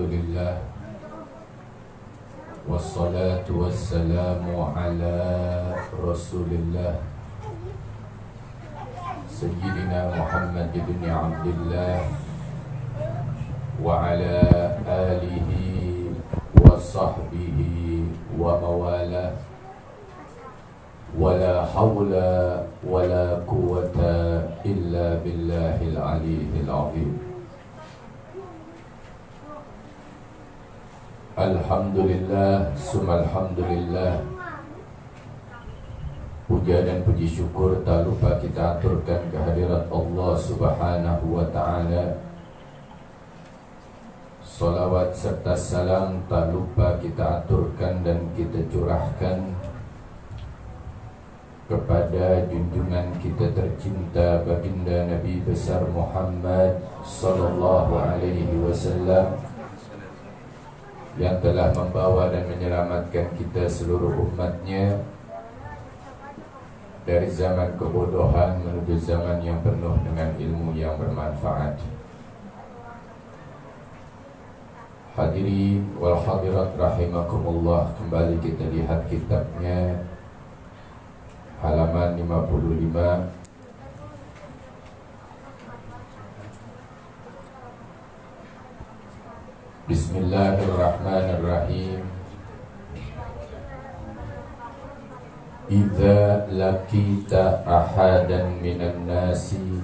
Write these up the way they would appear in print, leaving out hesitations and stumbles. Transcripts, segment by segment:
Alhamdulillah, wassalatu wassalamu ala Rasulillah Sayyidina Muhammad ibn Abdullah wa ala alihi wa sahbihi wa mawalah, wala hawla wala quwwata illa billahil aliyyil azim. Alhamdulillah, summa alhamdulillah. Puja dan puji syukur tak lupa kita aturkan kehadirat Allah Subhanahu wa ta'ala. Salawat serta salam tak lupa kita aturkan dan kita curahkan kepada junjungan kita tercinta baginda Nabi besar Muhammad sallallahu alaihi wasallam, yang telah membawa dan menyelamatkan kita seluruh umatnya dari zaman kebodohan menuju zaman yang penuh dengan ilmu yang bermanfaat. Hadirin wal hadirat rahimakumullah, kembali kita lihat kitabnya halaman 55. Bismillahirrahmanirrahim. Idza laqita ahadan minan nasi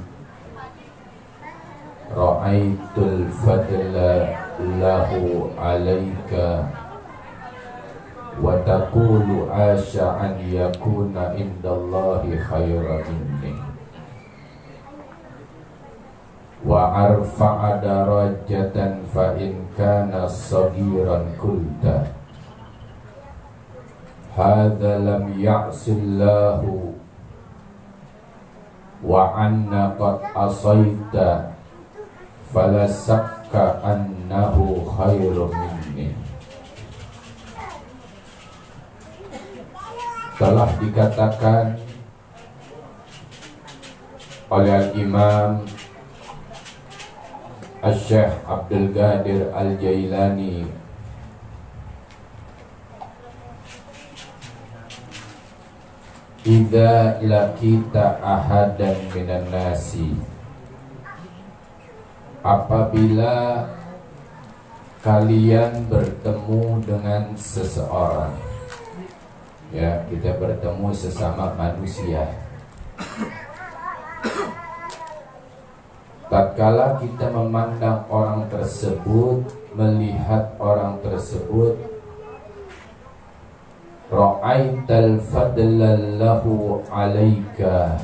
ra'aitul fadla lahu alaika wa taqulu asya an yakuna indallahi khairan minni wa arfa'a darajatan fa in kana saghiran kulta hadza lam ya'sillahu wa anna qad asaita fala sakka annahu khairun minni. Telah dikatakan oleh Al-Imam Asy-Syaikh Abdul Qadir Al-Jailani, idza laqita ahadan minan nasi, apabila kalian bertemu dengan seseorang, ya, kita bertemu sesama manusia. Tatkala kita memandang orang tersebut, melihat orang tersebut, ra'aital fadla lahu alaika,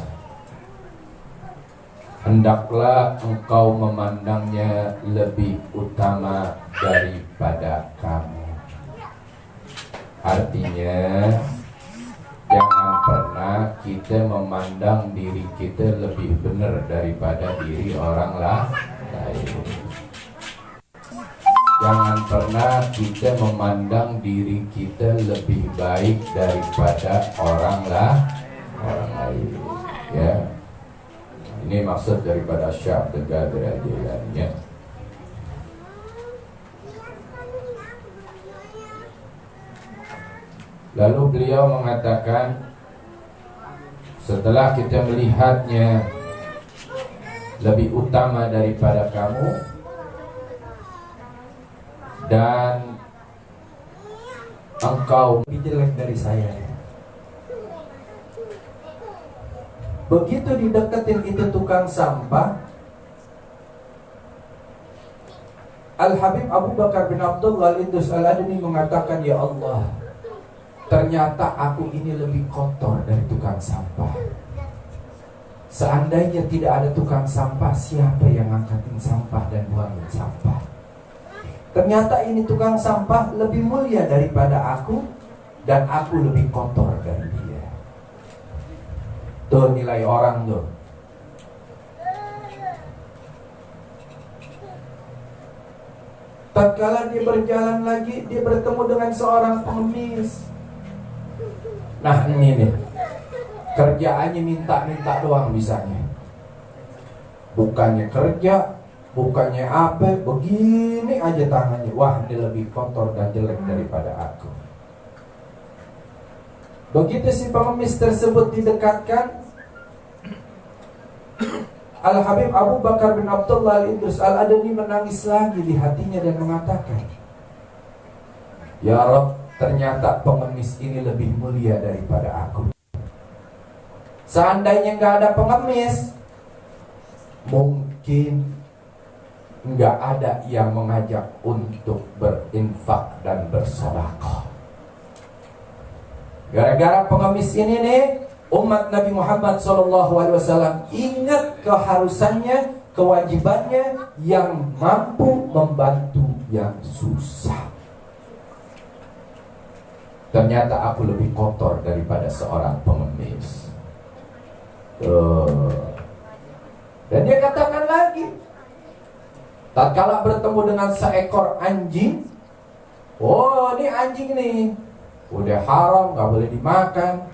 hendaklah engkau memandangnya lebih utama daripada kamu. Artinya, jangan pernah kita memandang diri kita lebih benar daripada diri orang lain. Jangan pernah kita memandang diri kita lebih baik daripada orang lain. Ya, ini maksud daripada Syekh Abdul Qadir Al-Jailani, ya. Lalu beliau mengatakan, setelah kita melihatnya lebih utama daripada kamu dan engkau lebih jelek dari saya, begitu dideketin itu tukang sampah, Al-Habib Abu Bakar bin Abdullah Al-Indus Al-Adni mengatakan, ya Allah, ternyata aku ini lebih kotor dari tukang sampah. Seandainya tidak ada tukang sampah, siapa yang ngangkatin sampah dan buangin sampah? Ternyata ini tukang sampah lebih mulia daripada aku, dan aku lebih kotor dari dia. Tuh nilai orang tuh. Tatkala dia berjalan lagi, dia bertemu dengan seorang pengemis. Nah ini nih, kerjaannya minta-minta doang bisanya. Bukannya kerja, Bukannya apa, begini aja tangannya. Wah, ini lebih kotor dan jelek daripada aku. Begitu si pengemis tersebut didekatkan, Al-Habib Abu Bakar bin Abdullah Al-Idrus Al-Adani menangis lagi di hatinya dan mengatakan, ya Rabb, ternyata pengemis ini lebih mulia daripada aku. Seandainya nggak ada pengemis, mungkin nggak ada yang mengajak untuk berinfak dan bersedekah. Gara-gara pengemis ini nih, umat Nabi Muhammad SAW ingat keharusannya, kewajibannya yang mampu membantu yang susah. Ternyata aku lebih kotor daripada seorang pengemis. Dan dia katakan lagi, tatkala bertemu dengan seekor anjing, oh ini anjing nih, udah haram, gak boleh dimakan.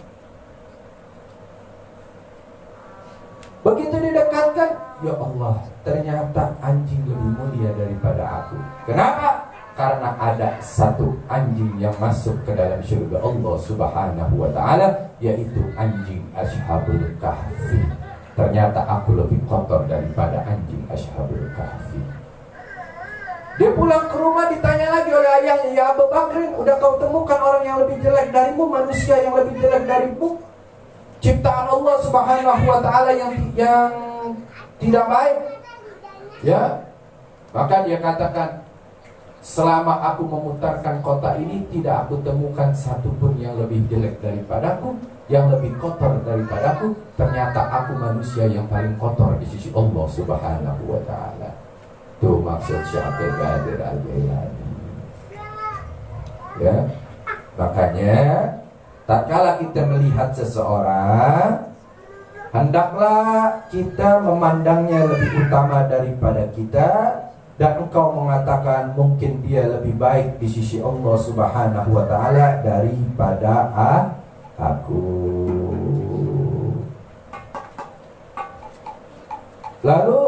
Begitu didekatkan, ya Allah, ternyata anjing lebih mulia daripada aku. Kenapa? Karena ada satu anjing yang masuk ke dalam surga Allah Subhanahu wa ta'ala, yaitu anjing Ashabul Kahfi. Ternyata aku lebih kotor daripada anjing Ashabul Kahfi. Dia pulang ke rumah, ditanya lagi oleh ayahnya, ya Abu Bakrin, udah kau temukan orang yang lebih jelek darimu, manusia yang lebih jelek darimu, ciptaan Allah Subhanahu wa ta'ala yang tidak baik? Ya, maka dia katakan, selama aku memutarkan kota ini, tidak aku temukan satupun yang lebih jelek daripadaku, yang lebih kotor daripadaku. Ternyata aku manusia yang paling kotor di sisi Allah Subhanahu wa ta'ala. Itu maksud Syekh Abdul Qadir Al-Jailani. Ya, makanya tatkala kita melihat seseorang, hendaklah kita memandangnya lebih utama daripada kita, dan engkau mengatakan mungkin dia lebih baik di sisi Allah Subhanahu wa ta'ala daripada aku. Lalu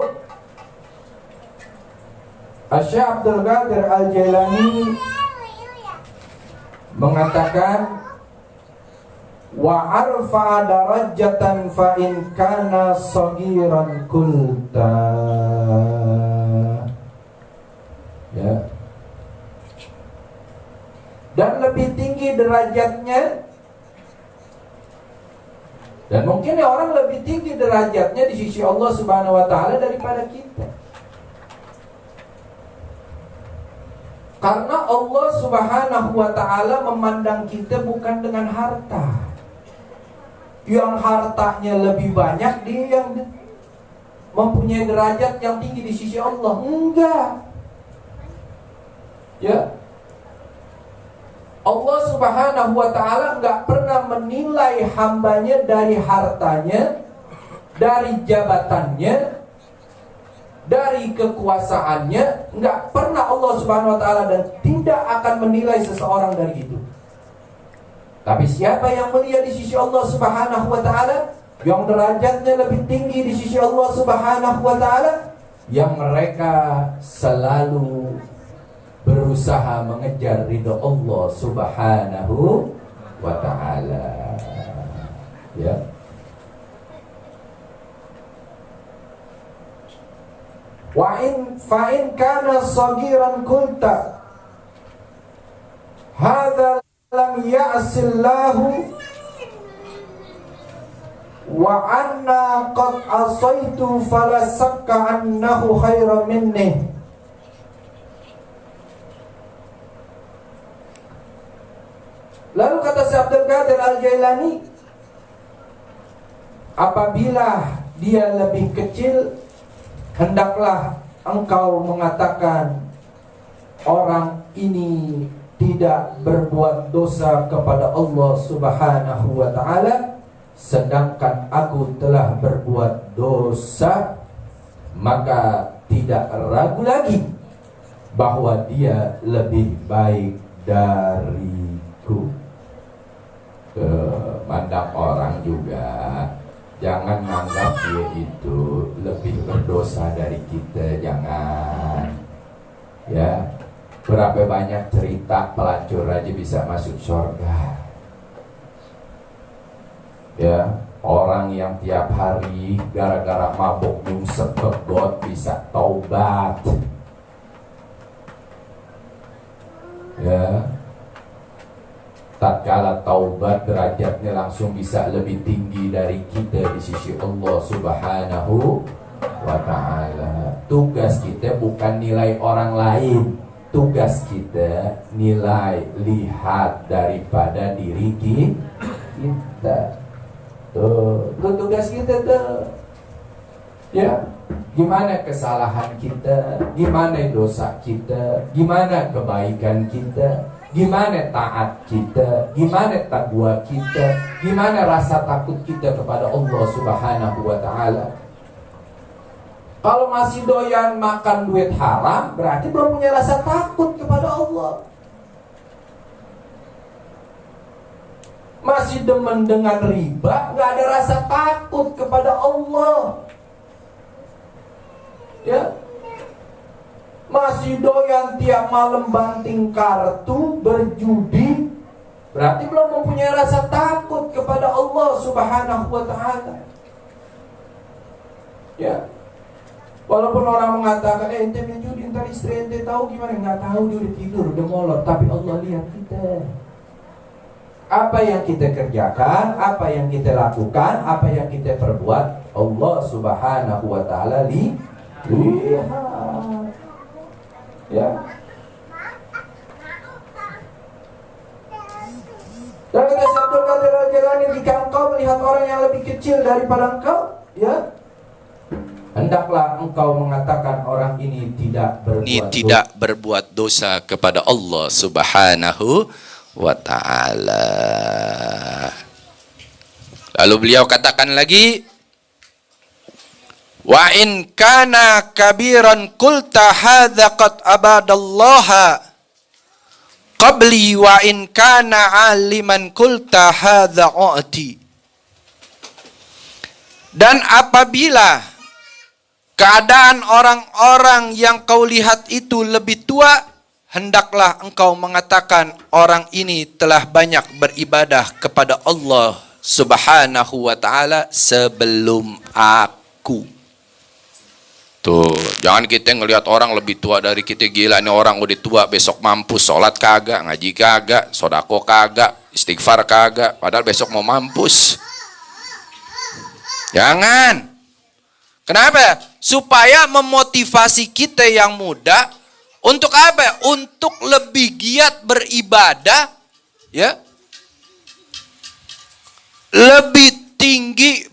Syekh Abdul Qadir Al-Jailani mengatakan, wa arfa darajatan fa in kana sagiran kulta. Ya. Dan lebih tinggi derajatnya, dan mungkin orang lebih tinggi derajatnya di sisi Allah Subhanahu wa ta'ala daripada kita. Karena Allah Subhanahu wa ta'ala memandang kita bukan dengan harta. Yang hartanya lebih banyak, dia yang mempunyai derajat yang tinggi di sisi Allah. Enggak. Ya, Allah Subhanahu wa ta'ala enggak pernah menilai hambanya dari hartanya, dari jabatannya, dari kekuasaannya. Enggak pernah Allah Subhanahu wa ta'ala, dan tidak akan menilai seseorang dari itu. Tapi siapa yang mulia di sisi Allah Subhanahu wa ta'ala, yang derajatnya lebih tinggi di sisi Allah Subhanahu wa ta'ala, yang mereka selalu berusaha mengejar ridha Allah Subhanahu wa ta'ala. Ya. Fa in kana sagiran kulta hadza lam ya'sillahu wa anna qad asaitu fala sakka annahu khairan minni. Lalu kata Syekh Abdul Qadir Al-Jailani, apabila dia lebih kecil, hendaklah engkau mengatakan orang ini tidak berbuat dosa kepada Allah Subhanahu wa ta'ala, sedangkan aku telah berbuat dosa, maka tidak ragu lagi bahwa dia lebih baik dariku. Mandang orang juga Jangan menganggap dia itu lebih berdosa dari kita, jangan. Ya, berapa banyak cerita pelacur aja bisa masuk surga. Ya, orang yang tiap hari gara-gara mabuk nyungsep ke got bisa taubat. Ya, tatkala taubat derajatnya langsung bisa lebih tinggi dari kita di sisi Allah Subhanahu wa ta'ala. Tugas kita bukan nilai orang lain, tugas kita nilai lihat daripada diri kita. Tuh, tugas kita tuh. Ya, gimana kesalahan kita, gimana dosa kita, gimana kebaikan kita, gimana taat kita, gimana takwa kita, gimana rasa takut kita kepada Allah Subhanahu wa ta'ala. Kalau masih doyan makan duit haram, berarti belum punya rasa takut kepada Allah. Masih demen dengan riba, gak ada rasa takut kepada Allah. Ya, masih doyan tiap malam banting kartu, berjudi, berarti belum mempunyai rasa takut kepada Allah Subhanahu wa ta'ala. Ya, walaupun orang mengatakan ente main judi, ntar istri ente tahu gimana, nggak tahu, dia udah tidur, udah molor, tapi Allah lihat kita. Apa yang kita kerjakan, apa yang kita lakukan, apa yang kita perbuat, Allah Subhanahu wa ta'ala lihat. Ya. Dan kita Abdul Qadir Al-Jilani, jika engkau melihat orang yang lebih kecil daripada engkau, ya, hendaklah engkau mengatakan orang ini tidak berbuat dosa kepada Allah Subhanahu wa ta'ala. Lalu beliau katakan lagi, wa in kana kabiran qulta hadza qad abadallaha qabli wa in kana aliman qulta hadza u'ti. Dan apabila keadaan orang-orang yang kau lihat itu lebih tua, hendaklah engkau mengatakan orang ini telah banyak beribadah kepada Allah Subhanahu wa ta'ala sebelum aku. Tuh, jangan kita ngelihat orang lebih tua dari kita, gila ini orang udah tua, besok mampus, sholat kagak, ngaji kagak, sodako kagak, istighfar kagak, padahal besok mau mampus. Jangan. Kenapa? Supaya memotivasi kita yang muda untuk apa? Untuk lebih giat beribadah, ya, lebih tinggi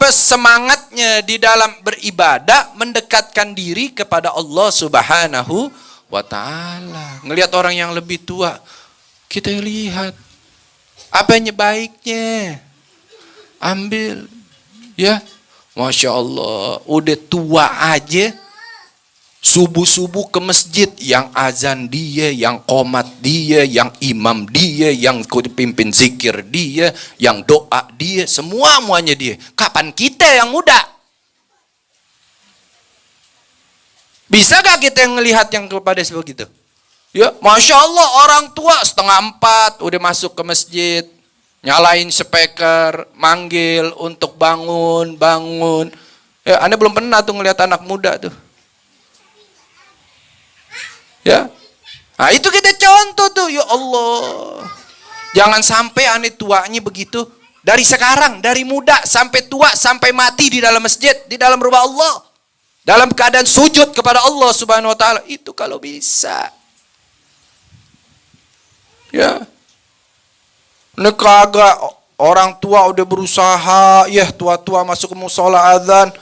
semangatnya di dalam beribadah, mendekatkan diri kepada Allah Subhanahu wa ta'ala. Ngelihat orang yang lebih tua, kita lihat apanya baiknya, ambil, ya. Masya Allah, udah tua aja, subuh-subuh ke masjid, yang azan dia, yang qomat dia, yang imam dia, yang pimpin zikir dia, yang doa dia, semuanya dia. Kapan kita yang muda? Bisa gak kita yang melihat yang kepada sebegitu? Ya, Masya Allah, orang tua 3:30 udah masuk ke masjid, nyalain speaker, manggil untuk bangun. Ya, Anda belum pernah tuh ngelihat anak muda tuh. Ya, nah itu kita contoh tuh, ya Allah. Jangan sampai aneh tuanya begitu. Dari sekarang, dari muda sampai tua, sampai mati di dalam masjid, di dalam rumah Allah, dalam keadaan sujud kepada Allah Subhanahu wa ta'ala. Itu kalau bisa. Ya, ini kagak, orang tua udah berusaha, ya tua-tua masuk ke musola azan,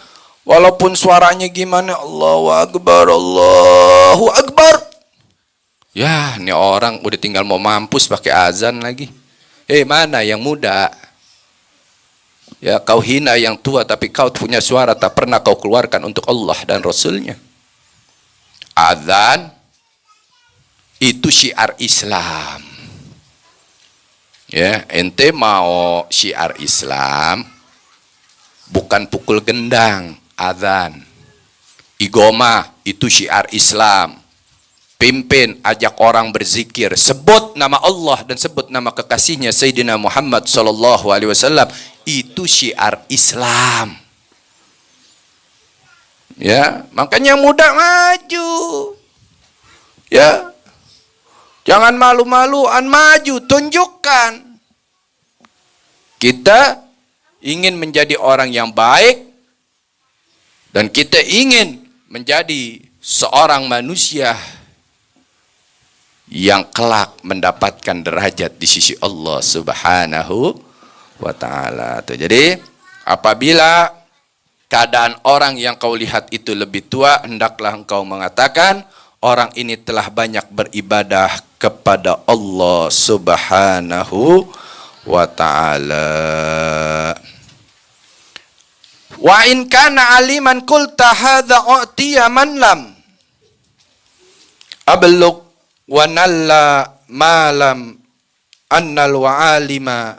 walaupun suaranya gimana, Allahu Akbar, Allahu Akbar. Ya, ini orang udah tinggal mau mampus pakai azan lagi. Mana yang muda? Ya, kau hina yang tua, tapi kau punya suara tak pernah kau keluarkan untuk Allah dan Rasulnya. Azan itu syiar Islam. Ya, ente mau syiar Islam, bukan pukul gendang, azan. Igoma itu syiar Islam. Pimpin, ajak orang berzikir, sebut nama Allah dan sebut nama kekasihnya Sayyidina Muhammad sallallahu alaihi wasallam, itu syiar Islam. Ya, makanya muda maju. Ya. Jangan malu-maluan, maju, tunjukkan. Kita ingin menjadi orang yang baik dan kita ingin menjadi seorang manusia yang kelak mendapatkan derajat di sisi Allah Subhanahu wa taala. Jadi, apabila keadaan orang yang kau lihat itu lebih tua, hendaklah engkau mengatakan, orang ini telah banyak beribadah kepada Allah Subhanahu wa taala. Wa in kana aliman qulta hadza u'tiya man lam ablugh wa nalla malam annal wa'alima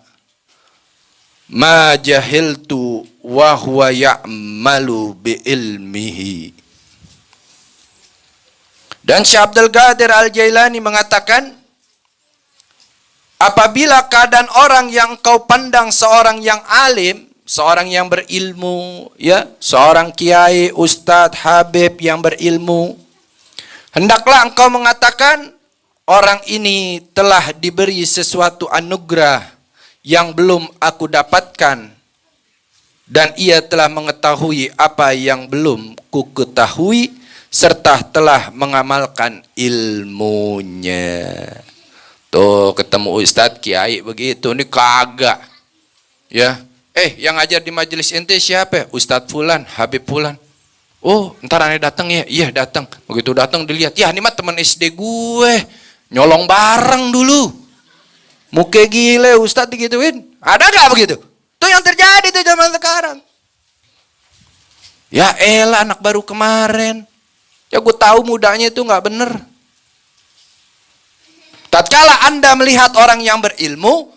ma jahiltu wa huwa ya'malu bi ilmihi. Dan Syekh Abdul Qadir Al-Jailani mengatakan, apabila keadaan orang yang kau pandang seorang yang alim, seorang yang berilmu, ya, seorang kiai, ustadz, habib yang berilmu, hendaklah engkau mengatakan, orang ini telah diberi sesuatu anugerah yang belum aku dapatkan, dan ia telah mengetahui apa yang belum ku ketahui, serta telah mengamalkan ilmunya. Tuh ketemu ustadz, kiai begitu, ini kagak. Ya, yang ngajar di majelis ente siapa? Ustadz Fulan, Habib Fulan. Oh, ntar aneh datang ya? Iya datang. Begitu datang dilihat, ya ini mah teman SD gue, nyolong bareng dulu. Muka gile ustadz digituin. Ada gak begitu? Itu yang terjadi tuh zaman sekarang. Ya elah, anak baru kemarin. Ya gue tahu mudanya itu nggak bener. Tatkala Anda melihat orang yang berilmu,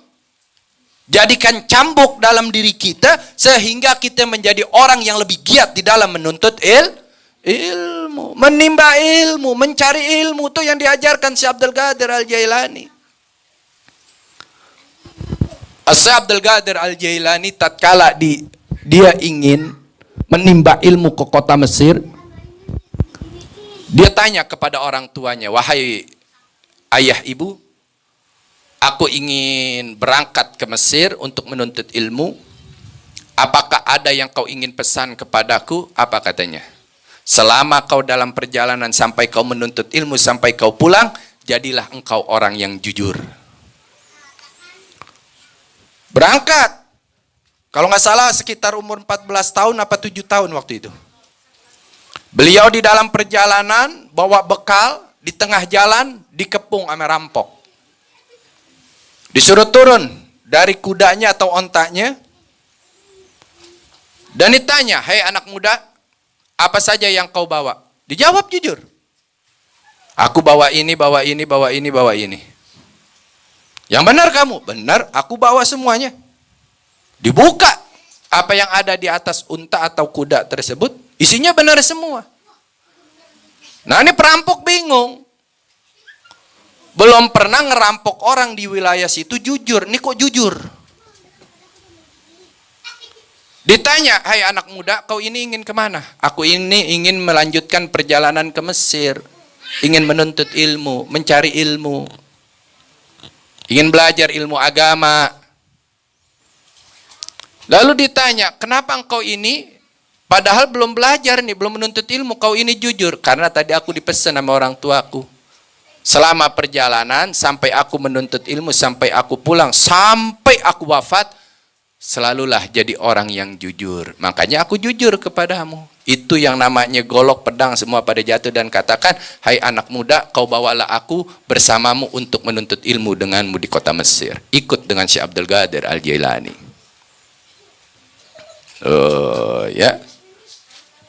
jadikan cambuk dalam diri kita sehingga kita menjadi orang yang lebih giat di dalam menuntut ilmu, menimba ilmu, mencari ilmu, itu yang diajarkan Syekh Abdul Qadir Al-Jailani. Syekh Abdul Qadir Al-Jailani tatkala dia ingin menimba ilmu ke kota Mesir, dia tanya kepada orang tuanya, wahai ayah ibu, aku ingin berangkat ke Mesir untuk menuntut ilmu. Apakah ada yang kau ingin pesan kepadaku? Apa katanya? Selama kau dalam perjalanan sampai kau menuntut ilmu, sampai kau pulang, jadilah engkau orang yang jujur. Berangkat. Kalau nggak salah sekitar umur 14 tahun apa 7 tahun waktu itu. Beliau di dalam perjalanan bawa bekal, di tengah jalan dikepung sama rampok. Disuruh turun dari kudanya atau ontaknya. Dan ditanya, "Hei anak muda, apa saja yang kau bawa?" Dijawab jujur. "Aku bawa ini, bawa ini, bawa ini, bawa ini." "Yang benar kamu?" "Benar, aku bawa semuanya." Dibuka apa yang ada di atas unta atau kuda tersebut, isinya benar semua. Nah ini perampok bingung. Belum pernah ngerampok orang di wilayah situ jujur. Ini kok jujur? Ditanya, "Hai anak muda, kau ini ingin kemana?" "Aku ini ingin melanjutkan perjalanan ke Mesir. Ingin menuntut ilmu, mencari ilmu. Ingin belajar ilmu agama." Lalu ditanya, "Kenapa engkau ini, padahal belum belajar nih, belum menuntut ilmu, kau ini jujur?" "Karena tadi aku dipesan sama orang tuaku. Selama perjalanan, sampai aku menuntut ilmu, sampai aku pulang, sampai aku wafat, selalulah jadi orang yang jujur. Makanya aku jujur kepadamu." Itu yang namanya golok pedang semua pada jatuh, dan katakan, "Hai anak muda, kau bawalah aku bersamamu untuk menuntut ilmu denganmu di kota Mesir." Ikut dengan Syekh Abdul Qadir Al-Jailani. Oh ya,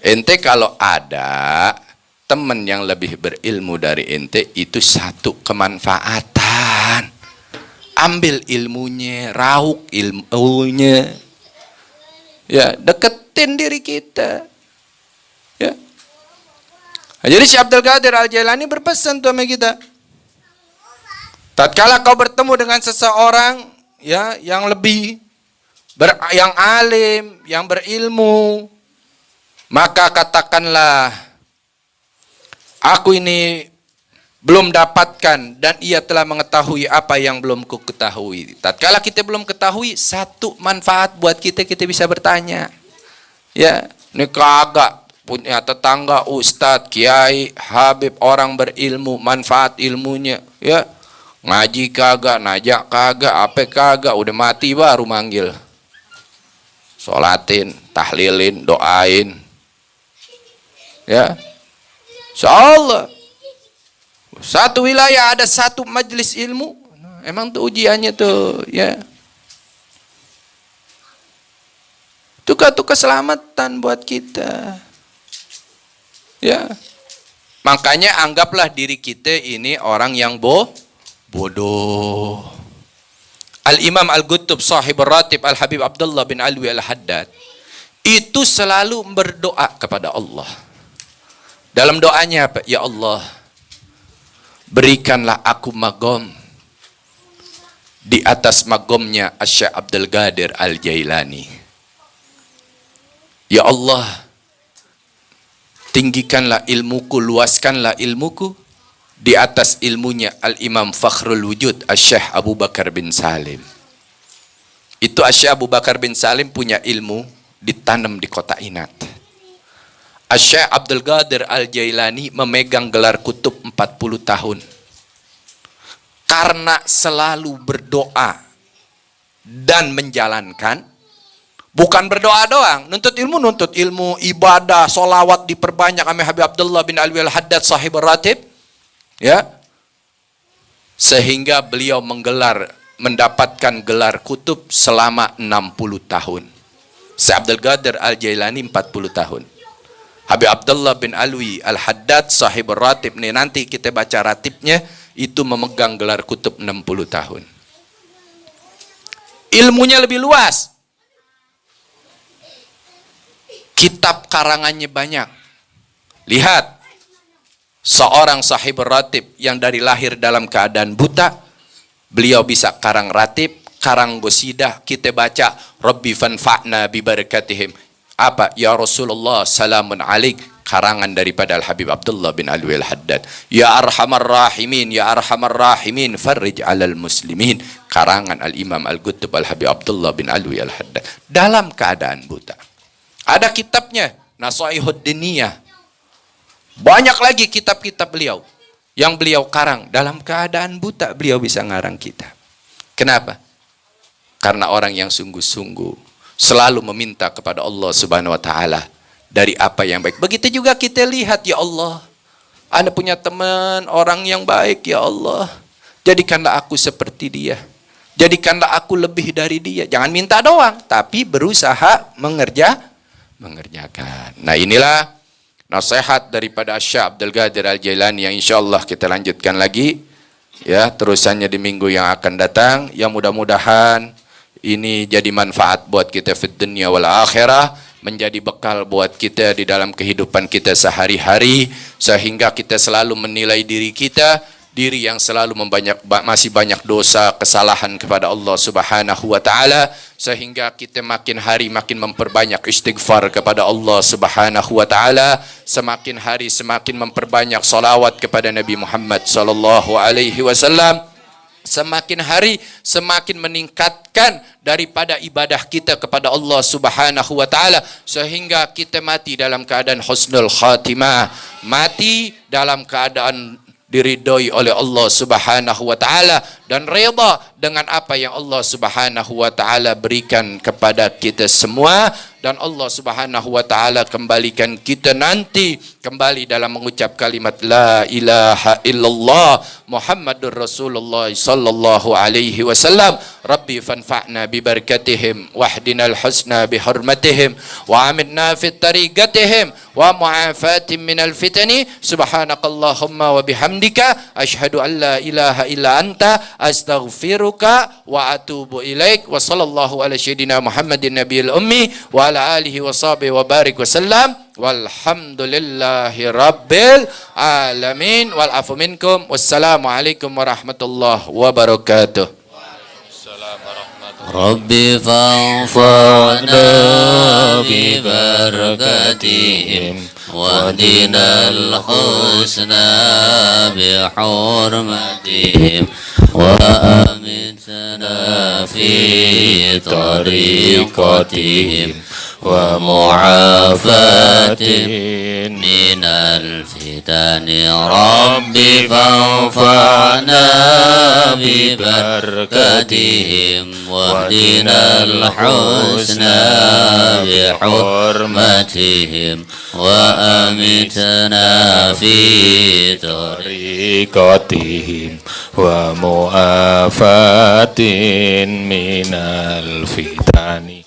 ente kalau ada teman yang lebih berilmu dari ente, itu satu kemanfaatan. Ambil ilmunya, rauk ilmunya. Ya, deketin diri kita. Ya. Nah, jadi Syekh Abdul Qadir Al-Jailani berpesan tuh sama kita. Tatkala kau bertemu dengan seseorang ya yang lebih yang alim, yang berilmu, maka katakanlah, aku ini belum dapatkan dan ia telah mengetahui apa yang belum ku ketahui. Tatkala kita belum ketahui, satu manfaat buat kita, kita bisa bertanya. Ya, ini kagak punya tetangga, ustadz, kiai, habib, orang berilmu, manfaat ilmunya, ya. Ngaji kagak, najak kagak, apa kagak, udah mati baru manggil. Sholatin, tahlilin, doain. Ya. Insyaallah. Satu wilayah ada satu majelis ilmu, emang tuh ujiannya tuh, ya. Itu keselamatan buat kita. Ya. Makanya anggaplah diri kita ini orang yang bodoh. Al-Imam Al-Qutb Sahib Ratib Al-Habib Abdullah bin Alwi Al-Haddad itu selalu berdoa kepada Allah. Dalam doanya apa? Ya Allah, berikanlah aku magom di atas magomnya Syekh Abdul Qadir Al-Jailani. Ya Allah, tinggikanlah ilmuku, luaskanlah ilmuku di atas ilmunya Al-Imam Fakhrul Wujud Syekh Abu Bakar bin Salim. Itu Syekh Abu Bakar bin Salim punya ilmu ditanam di kota Inat. Syekh Abdul Qadir Al-Jailani memegang gelar kutub 40 tahun. Karena selalu berdoa dan menjalankan, bukan berdoa doang, nuntut ilmu, ibadah, solawat diperbanyak. Habib Abdullah bin Alwi Al-Haddad Sahib Ratib, ya, sehingga beliau mendapatkan gelar kutub selama 60 tahun. Syekh Abdul Qadir Al-Jailani 40 tahun. Habib Abdullah bin Alwi Al-Haddad Sahib Ratib, nih nanti kita baca ratibnya, itu memegang gelar kutub 60 tahun. Ilmunya lebih luas. Kitab karangannya banyak. Lihat, seorang sahib ratib yang dari lahir dalam keadaan buta, beliau bisa karang ratib, karang gosidah. Kita baca Rabbi fanfa'na bi barakatihim. Apa? Ya Rasulullah salamun alaik, karangan daripada Al-Habib Abdullah bin Alwi Al-Haddad. Ya Arhamar Rahimin, Ya Arhamar Rahimin, farrij alal muslimin, karangan Al-Imam Al-Qutb Al-Habib Abdullah bin Alwi Al-Haddad. Dalam keadaan buta. Ada kitabnya, Nasaihud Diniyah. Banyak lagi kitab-kitab beliau yang beliau karang. Dalam keadaan buta beliau bisa ngarang kitab. Kenapa? Karena orang yang sungguh-sungguh selalu meminta kepada Allah Subhanahu wa taala dari apa yang baik. Begitu juga kita lihat, ya Allah, Anda punya teman orang yang baik, ya Allah, jadikanlah aku seperti dia. Jadikanlah aku lebih dari dia. Jangan minta doang, tapi berusaha mengerjakan. Nah, inilah nasihat daripada Syekh Abdul Qadir Al-Jailani yang insyaallah kita lanjutkan lagi, ya, terusannya di minggu yang akan datang. Yang mudah-mudahan ini jadi manfaat buat kita fid dunya wal akhirah, menjadi bekal buat kita di dalam kehidupan kita sehari-hari, sehingga kita selalu menilai diri kita, diri yang selalu masih banyak dosa, kesalahan kepada Allah Subhanahu wa taala, sehingga kita makin hari makin memperbanyak istighfar kepada Allah Subhanahu wa taala, semakin hari semakin memperbanyak salawat kepada Nabi Muhammad sallallahu alaihi wasallam, semakin hari semakin meningkatkan daripada ibadah kita kepada Allah Subhanahu wa taala, sehingga kita mati dalam keadaan husnul khatimah, mati dalam keadaan diridhoi oleh Allah Subhanahu wa taala dan redha dengan apa yang Allah Subhanahu wa taala berikan kepada kita semua, dan Allah Subhanahu wa taala kembalikan kita nanti kembali dalam mengucap kalimat la ilaha illallah Muhammadur Rasulullah sallallahu alaihi wasallam. Rabbi fanfa'na bi barakatihim wahdinal husna bi hurmatihim wa amidna fit tariqatihim wa mu'afatin minal fitani. Subhanakallahumma wa bihamdika asyhadu an la ilaha illa anta astaghfiruka wa atubu ilaik. Wa sallallahu ala sayyidina Muhammadin nabiyil ummi wa ala alihi wa sahbihi wa barik wa sallam. Walhamdulillahi rabbil alamin. Wal afu minkum. Wassalamualaikum warahmatullahi wabarakatuh. Rabbi fanfa'na bi barakatihim wahdinal husna bi hurmatihim wa amitna fi tariqatihim wa mu'afatin minal fitani. Rabbi fanfa'na bi barakatihim wahdinal husna bi hurmatihim wa amitna fi tariqatihim wa mu'afatin minal fitani.